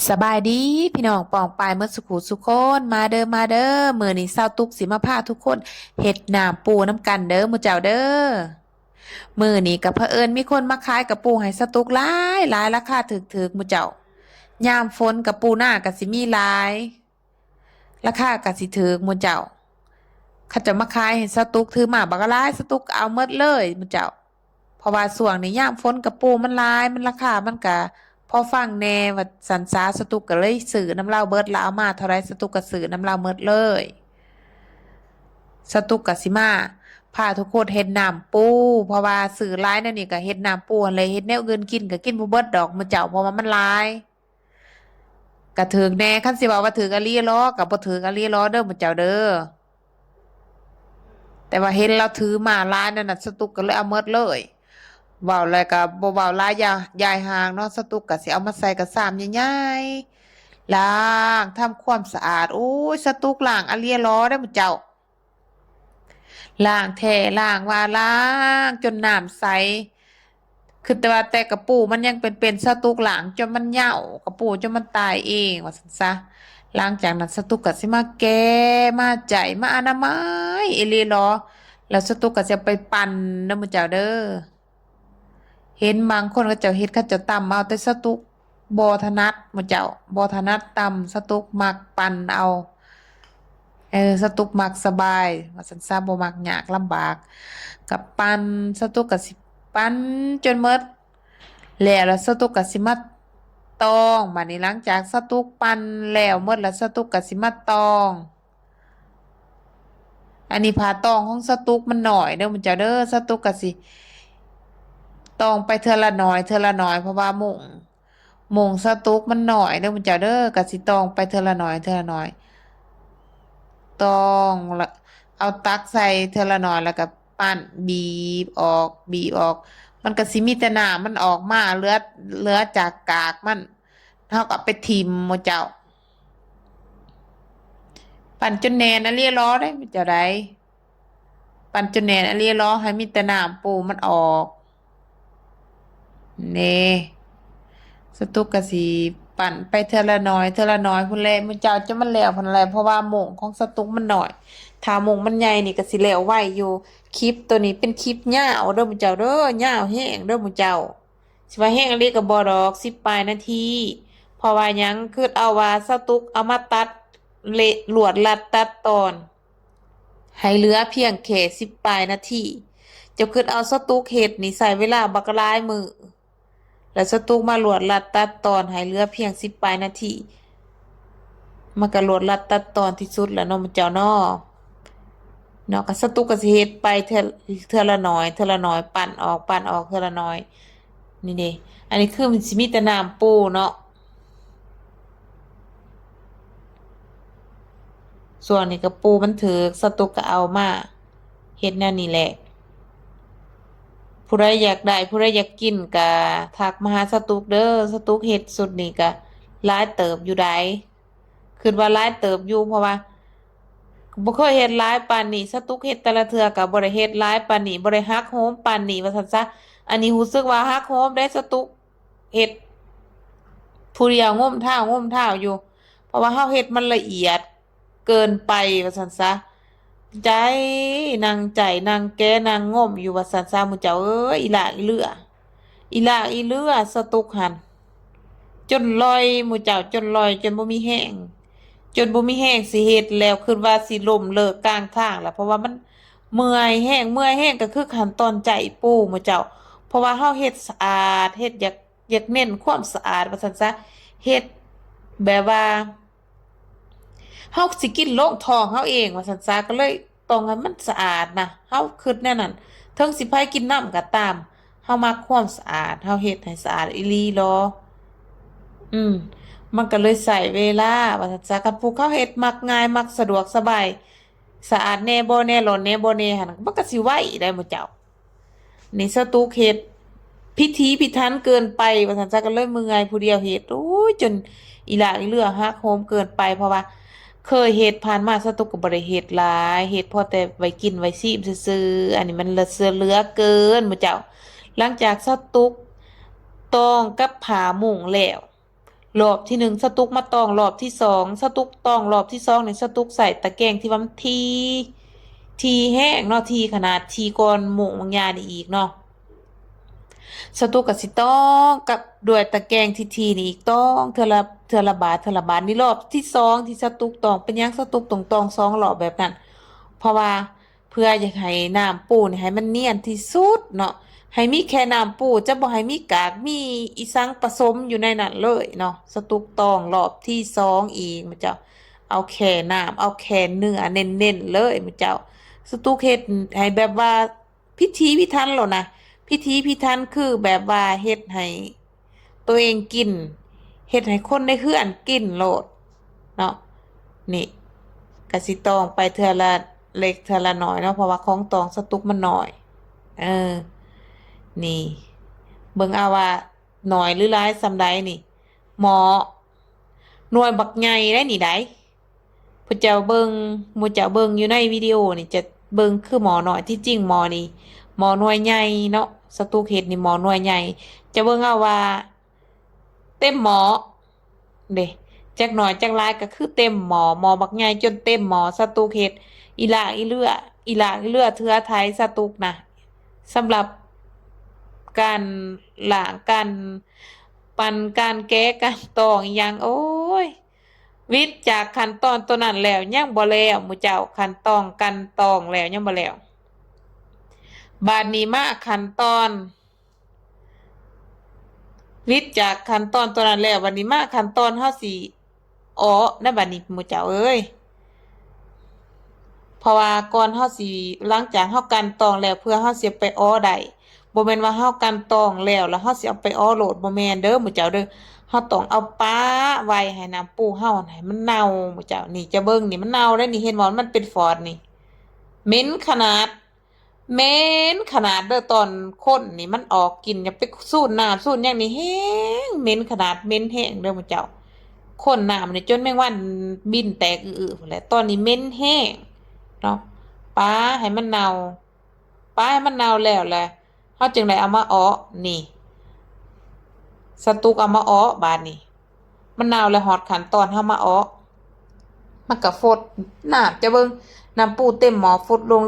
สบายดีพี่น้องปองปายเมื่อสุขุสุคนมาเด้อมื้อนี้เศร้าตุกสิมาพาทุกคนเฮ็ดน้ำปูน้ำกันเด้อหมู่เจ้าเด้อมื้อนี้ก็เผอิญมีคนมาขายกระปูให้สตุกหลายราคาถูกๆหมู่เจ้ายามฝนกระปูหน้าก็สิมีหลายราคาก็สิถูกหมู่เจ้าเขาจะมาขายให้สตุกถือมาบักหลายสตุกเอาหมดเลยหมู่เจ้า เพราะว่าช่วงนี้ยามฝนกระปูมันหลายมันราคามันก็พอฟังแน่ว่าสันสาสตุกก็เลยซื้อน้ำเหล้าเบิดแล้วเอามาเท่าไรสตุกก็ซื้อน้ำเหล้าเบิดเลยสตุกก็สิมาพาทุกคนเฮ็ดน้ำปูเพราะว่าซื้อหลายนั่นนี่ก็เฮ็ดน้ำปูหั่นเลยเฮ็ดแนวอื่นกินก็กินบ่เบิดดอกมื้อเจ้าเพราะว่ามันหลายก็ถึกแน่คันสิว่าถึกอะลีล้อก็บ่ถึกอะลีล้อเด้อมื้อเจ้าเด้อแต่ว่าเห็นเราถือมาหลายนั่นน่ะสตุกก็เลยเอาหมดเลยเว้าแล้วก็บ่เว้าหลายยายห่างเนาะสตุกก็สิเอามาใส่กระสามใหญ่ๆล้างทำความสะอาดโอ้ยสตุกล้างอะลีล้อได้อมื้อเจ้า ล้างแท้ล้างว่าล้างจนน้ำใสคือแต่ว่าแต่กระปูมันยังเป็นสตุกล้างจนมันเหี่ยวกระปูจนมันตายเองว่าซั่นซะหลังจากนั้นสตุกก็สิมาแก้มาใจมาอนามัยเอหลีหรอแล้วสตุกก็จะไปปั่นเด้อมื้อเจ้าเด้อเห็นบางคนเขาเจ้าเฮ็ดเขาเจ้าตำเอาแต่สตุกบ่ถนัดมื้อเจ้าบ่ถนัดตำสตุกมักปั่นเอา สตุกมักสบายว่าสันซาบ่มักยากลำบากกับปั้นสตุกก็สิปั้นจนหมดแล้วสตุกก็สิมาตองบัดนี้หลังจากสตุกปั้นแล้วหมดแล้วสตุกก็สิมาตองอันนี้ผ่าตองของสตุกมันหน่อยเด้อมันจะเด้อสตุกก็สิตองไปเทื่อละน้อยเทื่อละน้อยเพราะว่าหม่งสตุกมันหน่อยเด้อมันจะเด้อก็สิตองไปเทื่อละน้อยเทื่อละน้อย ต้องละเอาตักใส่เทอละหน่อยแล้วก็ปั้นบีบออกมันก็สิมีแต่น้ำมันออกมาเหลือจากกากมันเท่ากับไปทิมหมดเจ้าปั่นจนแน่นอะเรียล้อได้มันจะได้ปั่นจนแน่นอะเรียล้อให้มีแต่น้ำปูมันออกเน่สตุกกะสีปั่นไปเทอละน้อยพุ่นแลมันเจ้าจะมันแล้วพุ่นแลเพราะว่าหม่งของสตุกมันหน่อยถ้าหม่งมันใหญ่นี่ก็สิแล้วไวอยู่คลิปตัวนี้เป็นคลิปยาวเด้อมื้อเจ้าเด้อยาวแฮงเด้อมื้อเจ้าสิว่าแฮงอันนี้ก็บ่ดอก10ปลายนาทีเพราะว่าหยังคือเอาว่าสตุกเอามาตัดเละลวดลัดตัดตอนให้เหลือเพียงแค่10ปลายนาทีเจ้าคือเอาสตุกเฮ็ดนี่ใช้เวลาบักหลายมื้อ แล้วสตูมาลวดลัดตัดตอนให้เหลือเพียง10ปลายนาทีมันก็ลวดลัดตัดตอนที่สุดแล้วเนาะมันเจ้าเนาะก็สตูก็สิเฮ็ดไปเทื่อละน้อยเทื่อละน้อยปั่นออกเทื่อละน้อยนี่เด้อันนี้คือมันสิมีแต่น้ำปูเนาะส่วนนี้ก็ปูมันถือกสตูก็เอามาเฮ็ดแนวนี้แหละ ผู้ใดอยากได้ผู้ใดอยากกินก็ทักมาหาสตุกเด้อสตุกเฮ็ดสุดนี่ก็หลายเติบอยู่ได้คิดว่าหลายเติบอยู่เพราะว่าบ่เคยเฮ็ดหลายปานนี้สตุกเฮ็ดแต่ละเทื่อก็บ่ได้เฮ็ดหลายปานนี้บ่ได้ฮักโฮมปานนี้ว่าซั่นซะอันนี้รู้สึกว่าฮักโฮมได้สตุกเฮ็ดผู้เดียวงมเท้าอยู่เพราะว่าเฮาเฮ็ดมันละเอียดเกินไปว่าซั่นซะ ใจนางใจนางแกนางง่มอยู่ว่าสันซามุเจ้าเอ้ยอีหลาอีเลือสตุกหันจนลอยหมู่เจ้าจนลอยจนบ่มีแห้งจนบ่มีแห้งสิเฮ็ดแล้วคิดว่าสิล้มเลิกกลางทางแล้วเพราะว่ามันเมื่อยแห้งก็คือขั้นตอนใจปูหมู่เจ้าเพราะว่าเฮาเฮ็ดสะอาดเฮ็ดอยากเน้นความสะอาดว่าซั่นซะเฮ็ดแบบว่า เฮาสิกินโลงท้องเฮาเองว่าซั่นซะก็เลยต้องให้มันสะอาดนะเฮาคิดแนวนั้นถึงสิไผกินน้ำก็ตามเฮามักความสะอาดเฮาเฮ็ดให้สะอาดอีหลีหรออืมมันก็เลยใช้เวลาว่าซั่นซะคันผู้เขาเฮ็ดมักง่ายมักสะดวกสบายสะอาดแน่บ่แน่ร้อนแน่บ่แน่หั่นมันก็สิไวได้หมู่เจ้านี่สตูเฮ็ดพิถีพิถันเกินไปว่าซั่นซะก็เลยเมื่อยผู้เดียวเฮ็ดโอ้ยจนอีหลาอีเหลือหักโหมเกินไปเพราะว่า เคยเฮ็ดผ่านมาสตุกก็บ่ได้เฮ็ดหลายเฮ็ดพอแต่ไว้กินไว้ซีมซื่อๆอันนี้มันเหลือเกินหมู่เจ้าหลังจากสตุกตองกับผ้ามุงแล้ว รอบที่1สตุกมาตองรอบที่2สตุกตองรอบที่2นี่สตุกใส่ตะแกรงที่ว่ามันทีแห้งเนาะทีขนาดทีก่อนหมูบางยานี่อีกเนาะสตุกก็สิต้องกับด้วยตะแกรงทีนี่อีกต้องเทื่อละบาทนี่รอบที่2ที่สตุกตองเป็นหยังสตุกตอง2รอบแบบนั้นเพราะว่าเพื่ออยากให้น้ำปูนี่ให้มันเนียนที่สุดเนาะให้มีแค่น้ำปูจะบ่ให้มีกากมีอีสังผสมอยู่ในนั้นเลยเนาะสตุกตองรอบที่2อีกมันจะเอาแค่น้ำเอาแค่เนื้อเน้นๆเลยมันเจ้าสตุกเฮ็ดให้แบบว่าพิถีพิถันแล้วนะพิถีพิถันคือแบบว่าเฮ็ดให้ตัวเองกินเฮ็ดให้คนในเฮือนกินโลดเนาะนี่ก็สิตองไปเทื่อละเล็กเทื่อละน้อยเนาะเพราะว่าของตองสตุกมันน้อยเออนี่เบิ่งเอาว่าน้อยหรือหลายส่ำใดนี่หมอหน่วยบักใหญ่ได้นี่ได้ผู้เจ้าเบิ่งหมู่เจ้าเบิ่งอยู่ในวิดีโอนี่จะเบิ่งคือหมอน้อยที่จริงหมอนี่หมอหน่วยใหญ่เนาะสตุกเฮ็ดนี่หมอหน่วยใหญ่จะเบิ่งเอาว่าเต็มหมอเด้จักหน่อยจักหลายก็คือเต็มหมอบักใหญ่จนเต็มหมอสตุกเฮ็ดอีหลาอีเลือเทือไทยสตุกนะสำหรับการล้างการปั่นการแก้การตองอีหยังโอ้ยวิทย์จากขั้นตอนตัวนั้นแล้วยังบ่แล้วหมู่เจ้าขั้นตอนกันตองแล้วยังบ่แล้วบาดนี้มาขั้นตอนวิทย์จากขั้นตอนตัวนั้นแล้วบัดนี้มาขั้นตอนเฮาสิอ๋อนะบัดนี้หมู่เจ้าเอ้ยเพราะว่าก่อนเฮาสิหลังจากเฮากันตองแล้วเพื่อเฮาสิไปอ้อได้บ่แม่นว่าเฮากันตองแล้วเฮาสิเอาไปอ้อโลดบ่แม่นเด้อหมู่เจ้าเด้อเฮาต้องเอาป้าไว้ให้น้ำปูเฮาให้มันเน่าหมู่เจ้านี่จะเบิ่งนี่มันเน่าแล้วนี่เห็นบ่มันเป็นฟอดนี่เหม็นขนาดเหม็นขนาดเด้อตอนข้นนี่มันออกกลิ่นอย่าไปสูดน้ำสูดหยังนี่แห้งเหม็นขนาดเหม็นแห้งเด้อหมู่เจ้าข้นน้ำนี่จนแมงวันบินแตกอื้อๆพุ่นแหละตอนนี้เหม็นแห้งเนาะป้าให้มันเน่าป้าให้มันเน่าแล้วแหละเฮาจึงได้เอามาอ้อนี่สตุกเอามาอ้อบาดนี้มันเน่าแล้วฮอดขั้นตอนเฮามาอ้อมันก็ฟดน้ำจะเบิ่งน้ำปูเต็มหม้อฟดลง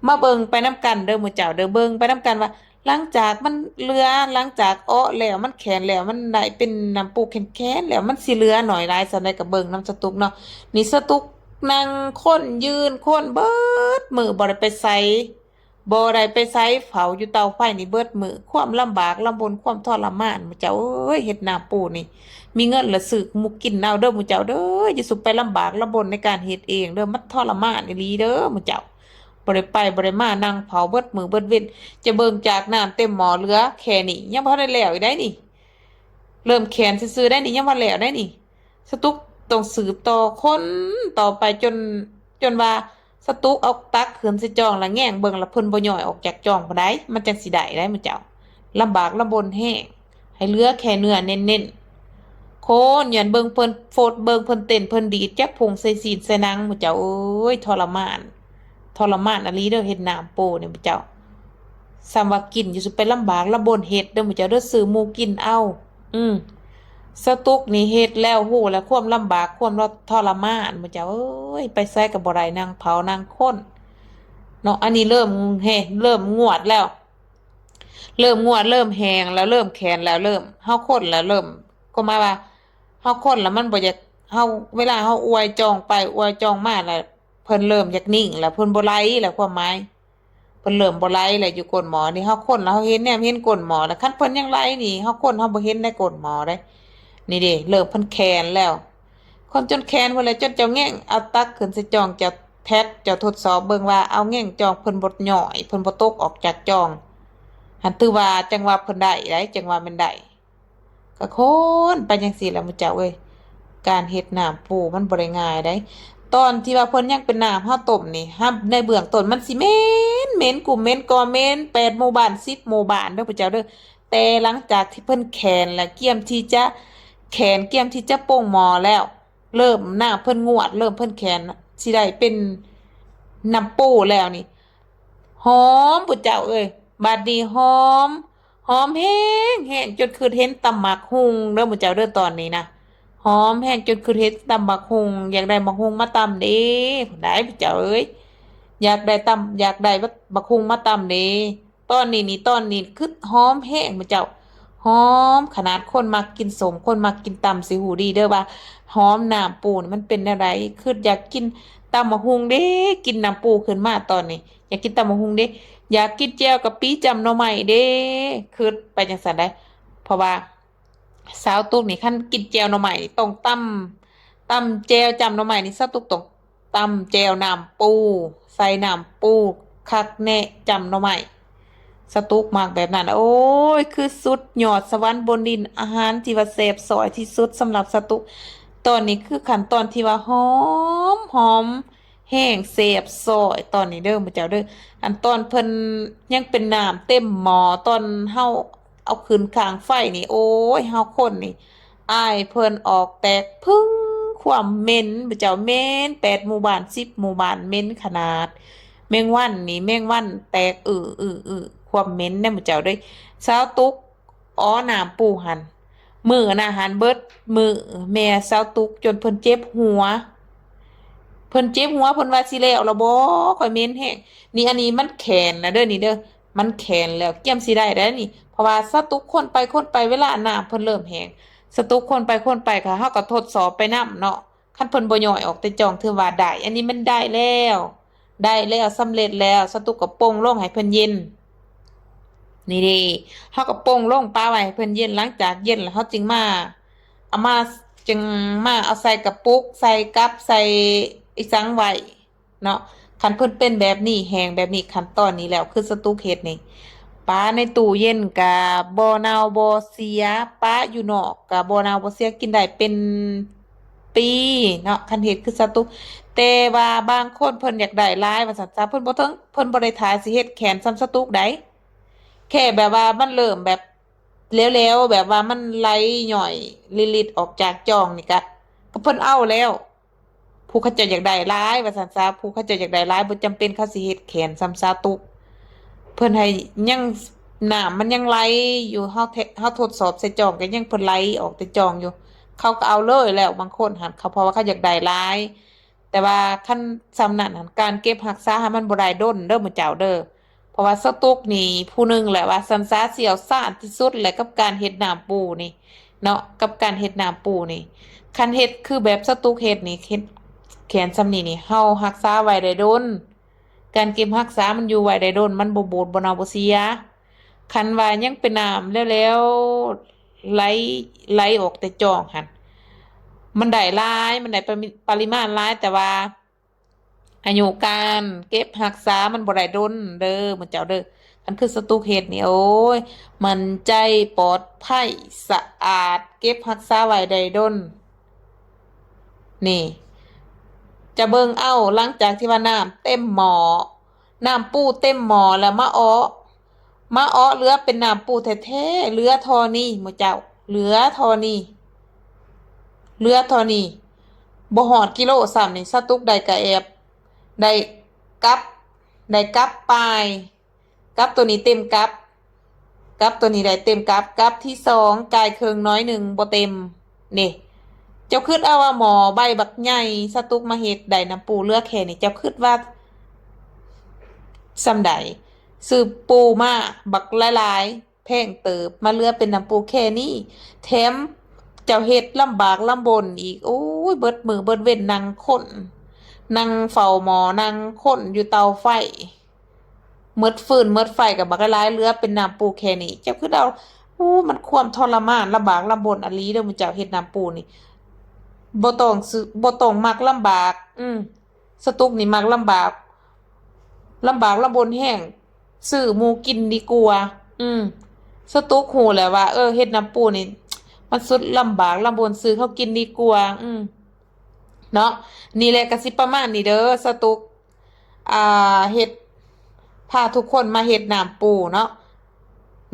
มาเบิ่งไปนํกันเด้อหมู่เจ้าเด้อเบิ่งไปนํกันว่าหลังจากมันเหลือหลังจากอ้อแล้วมันแข็งแล้วมันได้เป็นน้ำปูแข็งๆแล้วมันสิเหลือน้อยหลายส่ำใดก็เบิ่งน้ำสตุกเนาะนี่สตุกนั่งค้นยืนค้นเบิดมื้อบ่ได้ไปไสเผาอยู่เตาไฟนี่เบิดมื้อความลำบากลำบนความทรมานหมู่เจ้าเอ้ยเฮ็ดน้ำปูนี่มีเงินละซื้อหมูกินเอาเด้อหมู่เจ้าเด้ออย่าสุไปลำบากลำบนในการเฮ็ดเองเด้อมันทรมานอีหลีเด้อหมู่เจ้าบ่ได้ไปบ่ได้มานั่งเผาเบิดมื้อเบิดเว้นจะเบิ่งจากน้ำเต็มหม้อเหลือแค่นี้ยังบ่ทันได้แล้วอีกได้นี่เริ่มแขนซื่อๆได้นี่ยังบ่แล้วได้นี่สตุกต้องสืบต่อคนต่อไปจนว่าสตุกเอาตักขึ้นใส่จองแล้วแง่งเบิ่งแล้วเพิ่นบ่ย่อยออกจากจองบ่ได้มันจังสิได้หมู่เจ้าลำบากลำบนแฮงให้เหลือแค่เนื้อเน้นๆ โคนย้อนเบิ่งเพิ่นโฟดเบิ่งเพิ่นเต้นเพิ่นดีดจักพุงใส่ซีนใส่หนังหมู่เจ้าเอ้ยทรมานอะลีเด้อเฮ็ดน้ำโปนี่หมู่เจ้าซ้ำว่ากินอยู่สิไปลำบากลำบนเฮ็ดเด้อหมู่เจ้าเด้อซื้อหมู่กินเอาอืมสตุกนี่เฮ็ดแล้วฮู้แล้วความลำบากความทรมานหมู่เจ้าเอ้ยไปไสก็บ่ได้นั่งเผานั่งคนเนาะอันนี้เริ่มเริ่มงวดแล้วเริ่มงวดเริ่มแห้งแล้วเริ่มแข็งแล้วเริ่มเฮาคนแล้วเริ่มก็หมายว่า เฮาคนแล้วมันบ่อยากเฮาเวลาเฮาอวยจองไปอวยจองมาแล้วเพิ่นเริ่มอยากนิ่งแล้วเพิ่นบ่ไหลแล้วความหมายเพิ่นเริ่มบ่ไหลแล้วอยู่ก้นหมอนี่เฮาคนแล้วเฮาเห็นแนมเห็นก้นหมอแล้วคันเพิ่นยังไหลนี่เฮาคนเฮาบ่เห็นในก้นหมอเด้นี่เด้เริ่มเพิ่นแคนแล้วคนจนแคนพุ่นแล้วจนเจ้าแง่งเอาตักขึ้นใส่จองเจ้าแทดเจ้าทดสอบเบิ่งว่าเอาแง่งจองเพิ่นบ่ย่อยเพิ่นบ่ตกออกจากจองหันถือว่าจังว่าเพิ่นได้จังว่ามันได้ก็คนไปจังซี่แหละหมู่เจ้าเอ้ย การเฮ็ดน้ำปูมันบ่ได้ง่ายได้ตอนที่ว่าเพิ่นยังเป็นน้ำเฮาต้มนี่ฮับในเบื้องต้นมันสิเหม็นกุ่มเหม็นกอเหม็น8หมู่บ้าน10หมู่บ้านเด้อพระเจ้าเด้อแต่หลังจากที่เพิ่นแคนและเกียมที่จะแคนเกียมที่จะโป่งหม้อแล้วเริ่มน้ำเพิ่นงวดเริ่มเพิ่นแคนสิได้เป็นน้ำปูแล้วนี่หอมพุทธเจ้าเอ้ยบัดนี้หอม หอมแห้งแห้งจนคือเห็นตำหมักหุงเด้อหมู่เจ้าเด้อตอนนี้นะหอมแห้งจนคือเห็นตำหมักหุงอยากได้หมักหุงมาตำเด้ได้หมู่เจ้าเอ้ยอยากได้ตำอยากได้บักหุงมาตำเด้ตอนนี้นี่ตอนนี้คือหอมแห้งหมู่เจ้าหอมขนาดคนมักกินสมคนมักกินตำสิหูดีเด้อว่าหอมน้ำปูนี่มันเป็นอะไรคืออยากกินตำหมักหุงเด้กินน้ำปูขึ้นมาตอนนี้อยากกินตำหมักหุงเด้ อยากกินแจ่วกับปีจำหน่อไม้เด้คือไปจังสันได้เพราะว่าสาวตุกนี่คันกินแจ่วหน่อไม้ต้องตำแจ่วจำหน่อไม้นี่สาวตุกต้องตำแจ่วน้ำปูใส่น้ำปูคักแน่จำหน่อไม้สาวตุกมากแบบนั้นโอ้ยคือสุดยอดสวรรค์บนดินอาหารที่ว่าแซ่บซอยที่สุดสำหรับสาวตุกตอนนี้คือขั้นตอนที่ว่าหอมหอมแห้งแซ่บซอยตอนนี้เด้อมื้อเจ้าเด้อ อันตอนเพิ่นยังเป็นน้ำเต็มหม้อตอนเฮาเอาขึ้นข้างไฟนี่โอ้ยเฮาคนนี่อายเพิ่นออกแตกพึ่งความเหม็นบ่เจ้าเหม็น8 หมู่บ้าน10 หมู่บ้านเหม็นขนาดแมงวันนี่แมงวันแตกความเหม็นเนี่ยบ่เจ้าเด้ยสาวตุกอ๋อน้ำปูหันมื้อน่ะหันเบิดมื้อแม่สาวตุกจนเพิ่นเจ็บหัว เพิ่นเจ็บหัวเพิ่นว่าสิแล้วล่ะบ่ข่อยเหม็นแฮงนี่อันนี้มันแขนนะเด้อนี่เด้อมันแขนแล้วเกี่ยมสิได้แล้วนี่เพราะว่าสตุกคนไปเวลาน้ำเพิ่นเริ่มแห้งสตุกคนไปค่ะเฮาก็ทดสอบไปนํเนาะคันเพิ่นบ่ย่อยออกแต่จ้องถือว่าได้อันนี้มันได้แล้วสำเร็จแล้วสตุกก็โป่งลงให้เพิ่นเย็นนี่เด้เฮาก็โป่งลงปาไว้ให้เพิ่นเย็นหลังจากเย็นแล้วเฮาจึงมาเอามาจึงมาเอาใส่กระปุกใส่กับใส่ อีสังไว้เนาะคันเพิ่นเป็นแบบนี้แห้งแบบนี้ขั้นตอนนี้แล้วคือสตูเฮ็ดนี่ป้าในตู้เย็นกะบ่เน่าบ่เสียป้าอยู่นอกกะบ่เน่าบ่เสียกินได้เป็นปีเนาะคันเฮ็ดคือสตูแต่ว่าบางคนเพิ่นอยากได้หลายว่าซั่นซะเพิ่นบ่ถึงเพิ่นบ่ได้ท่าสิเฮ็ดแขนซ้ำสตูกได้แค่แบบว่ามันเริ่มแบบแล้วๆแบบว่ามันไหลย่อยลิดๆออกจากจ้องนี่ก็เพิ่นเอาแล้ว ผู้เขาเจ้าอยากได้หลายว่าซั่นซะผู้เขาเจ้าอยากได้หลายบ่จำเป็นเขาสิเฮ็ดแขนซ้ำซาตุกเพิ่นให้ยังน้ำมันยังไหลอยู่เฮาทดสอบใส่จองก็ยังเพิ่นไหลออกแต่จองอยู่เขาก็เอาเลยแล้วบางคนหั่นเขาเพราะว่าเขาอยากได้หลายแต่ว่าคันส่ำนั้นหั่นการเก็บรักษาให้มันบ่ได้ดนเด้อมื้อเจ้าเด้อเพราะว่าสตุกนี่ผู้หนึงแหละว่าสันซาเสี่ยวซ่านที่สุดแหละกับการเฮ็ดน้ำปูนี่เนาะกับการเฮ็ดน้ำปูนี่คันเฮ็ดคือแบบสตุกเฮ็ดนี่เฮ็ด แขนซำนี้นี่เฮารักษาไว้ได้โดนการเก็บรักษามันอยู่ไว้ได้โดนมันบ่บูดบ่เน่าบ่เสียคันว่ายังเป็นน้ำแล้วไหลออกแต่จอกหั่นมันได้หลายมันได้ปริมาณหลายแต่ว่าอายุการเก็บรักษามันบ่ได้โดนเด้อมื้อเจ้าเด้อคันคือสตูกเฮ็ดนี่โอ้ยมันใจปลอดภัยสะอาดเก็บรักษาไว้ได้โดนนี่ จะเบิ่งเอาหลังจากที่ว่าน้ำเต็มหม้อน้ำปูเต็มหม้อแล้วมาอ้อเหลือเป็นน้ำปูแท้ๆเหลือเท่านี้หมู่เจ้าเหลือเท่านี้บ่ฮอดกิโลซ้ำนี่สตุกได้กะแอบได้กับได้กับปลายกับตัวนี้เต็มกับตัวนี้ได้เต็มกับที่สองกายเครื่องน้อยหนึ่งบ่เต็มนี่เจ้าคิดเอาว่าหมอใบบักใหญ่สตุกมาเฮ็ดได้น้ำปูเหลือแค่นี้เจ้าคิดว่าส่ำใดซื้อปูมาบักหลายๆแพงเติบมาเหลือเป็นน้ำปูแค่นี้แถมเจ้าเฮ็ดลำบากลำบนอีกโอ้ยเบิดมือเบิดเว้นนั่งคนนั่งเฝ้าหมอนั่งคนอยู่เตาไฟหมดฟืนหมดไฟกับบักหลายเหลือเป็นน้ำปูแค่นี้เจ้าคิดเอาโอ้มันความทรมานลำบากลำบนอะลีเด้อมื้อเจ้าเฮ็ดน้ำปูนี่ บ่ต้องมักลำบากสตุกนี่มักลำบากลำบนแห้งซื้อหมูกินดีกว่าสตุกฮู้แหละว่าเฮ็ดน้ำปูนี่มันสุดลำบากลำบนซื้อเขากินดีกว่าเนาะนี่แหละก็สิประมาณนี้เด้อสตุกเฮ็ดพาทุกคนมาเฮ็ดน้ำปูเนาะ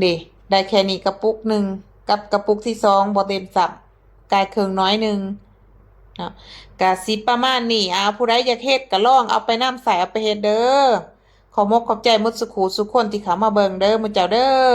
นี่ได้แค่นี้กระปุกหนึ่งกับกระปุกที่สองบ่เต็มสับกายเครื่องน้อยหนึ่ง เนาะกะสิประมาณนี้ผู้ใดอยากเฮ็ดก็ลองเอาไปนำใส่เอาไปเฮ็ดเด้อขอมกขอบใจหมดสุขูสุคนที่เข้ามาเบิ่งเด้อมื้อเจ้าเด้อ